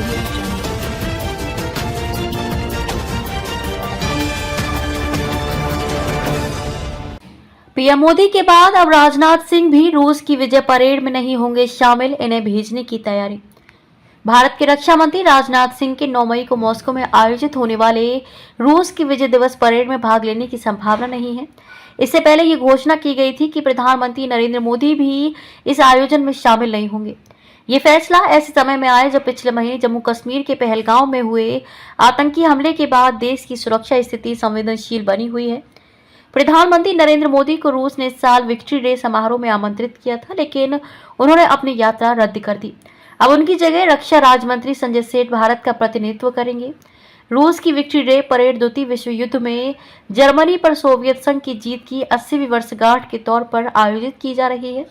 Audio Jungle। PM Modi के बाद अब राजनाथ सिंह भी रूस की विजय परेड में नहीं होंगे शामिल, इन्हें भेजने की तैयारी। भारत के रक्षा मंत्री राजनाथ सिंह के 9 मई को मॉस्को में आयोजित होने वाले रूस की विजय दिवस परेड में भाग लेने की संभावना नहीं है। इससे पहले ये घोषणा की गई थी कि प्रधानमंत्री नरेंद्र मोदी भी इस आयोजन में शामिल नहीं होंगे। ये फैसला ऐसे समय में आया जब पिछले महीने जम्मू कश्मीर के पहलगांव में हुए आतंकी हमले के बाद देश की सुरक्षा स्थिति संवेदनशील बनी हुई है। प्रधानमंत्री नरेंद्र मोदी को रूस ने इस साल विक्ट्री डे समारोह में आमंत्रित किया था, लेकिन उन्होंने अपनी यात्रा रद्द कर दी। अब उनकी जगह रक्षा राज्य मंत्री संजय सेठ भारत का प्रतिनिधित्व करेंगे। रूस की विक्ट्री डे परेड द्वितीय विश्व युद्ध में जर्मनी पर सोवियत संघ की जीत की 80वीं वर्षगांठ के तौर पर आयोजित की जा रही है।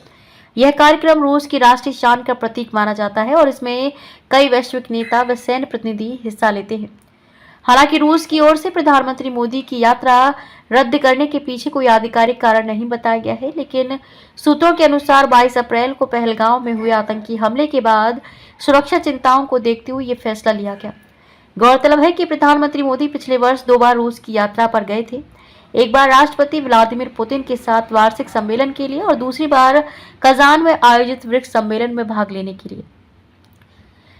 यह कार्यक्रम रूस की राष्ट्रीय शान का प्रतीक माना जाता है और इसमें कई वैश्विक नेता व सैन्य प्रतिनिधि हिस्सा लेते हैं। हालांकि रूस की ओर से प्रधानमंत्री मोदी की यात्रा रद्द करने के पीछे कोई आधिकारिक कारण नहीं बताया गया है, लेकिन सूत्रों के अनुसार 22 अप्रैल को पहलगांव में हुए आतंकी हमले के बाद सुरक्षा चिंताओं को देखते हुए ये फैसला लिया गया। गौरतलब है कि प्रधानमंत्री मोदी पिछले वर्ष 2 बार रूस की यात्रा पर गए थे। एक बार राष्ट्रपति व्लादिमीर पुतिन के साथ वार्षिक सम्मेलन के लिए और दूसरी बार कजान में आयोजित ब्रिक्स सम्मेलन में भाग लेने के लिए।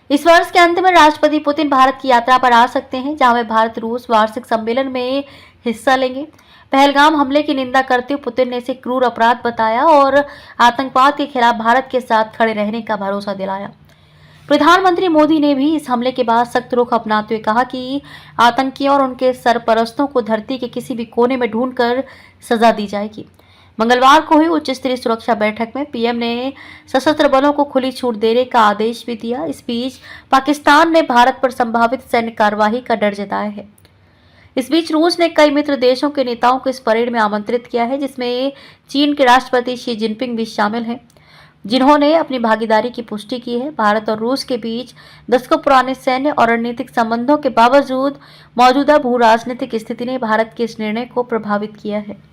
इस वर्ष के अंत में राष्ट्रपति पुतिन भारत की यात्रा पर आ सकते हैं, जहां वे भारत रूस वार्षिक सम्मेलन में हिस्सा लेंगे। पहलगाम हमले की निंदा करते हुए पुतिन ने इसे क्रूर अपराध बताया और आतंकवाद के खिलाफ भारत के साथ खड़े रहने का भरोसा दिलाया। प्रधानमंत्री मोदी ने भी इस हमले के बाद सख्त रुख अपनाते हुए कहा कि आतंकियों और उनके सरपरस्तों को धरती के किसी भी कोने में ढूंढकर सजा दी जाएगी। मंगलवार को हुई उच्च स्तरीय सुरक्षा बैठक में पीएम ने सशस्त्र बलों को खुली छूट देने का आदेश भी दिया। इस बीच पाकिस्तान ने भारत पर संभावित सैन्य कार्रवाई का डर जताया है। इस बीच रूस ने कई मित्र देशों के नेताओं को इस परेड में आमंत्रित किया है, जिसमें चीन के राष्ट्रपति शी जिनपिंग भी शामिल हैं, जिन्होंने अपनी भागीदारी की पुष्टि की है। भारत और रूस के बीच दशकों पुराने सैन्य और रणनीतिक संबंधों के बावजूद मौजूदा भू राजनीतिक स्थिति ने भारत के इस निर्णय को प्रभावित किया है।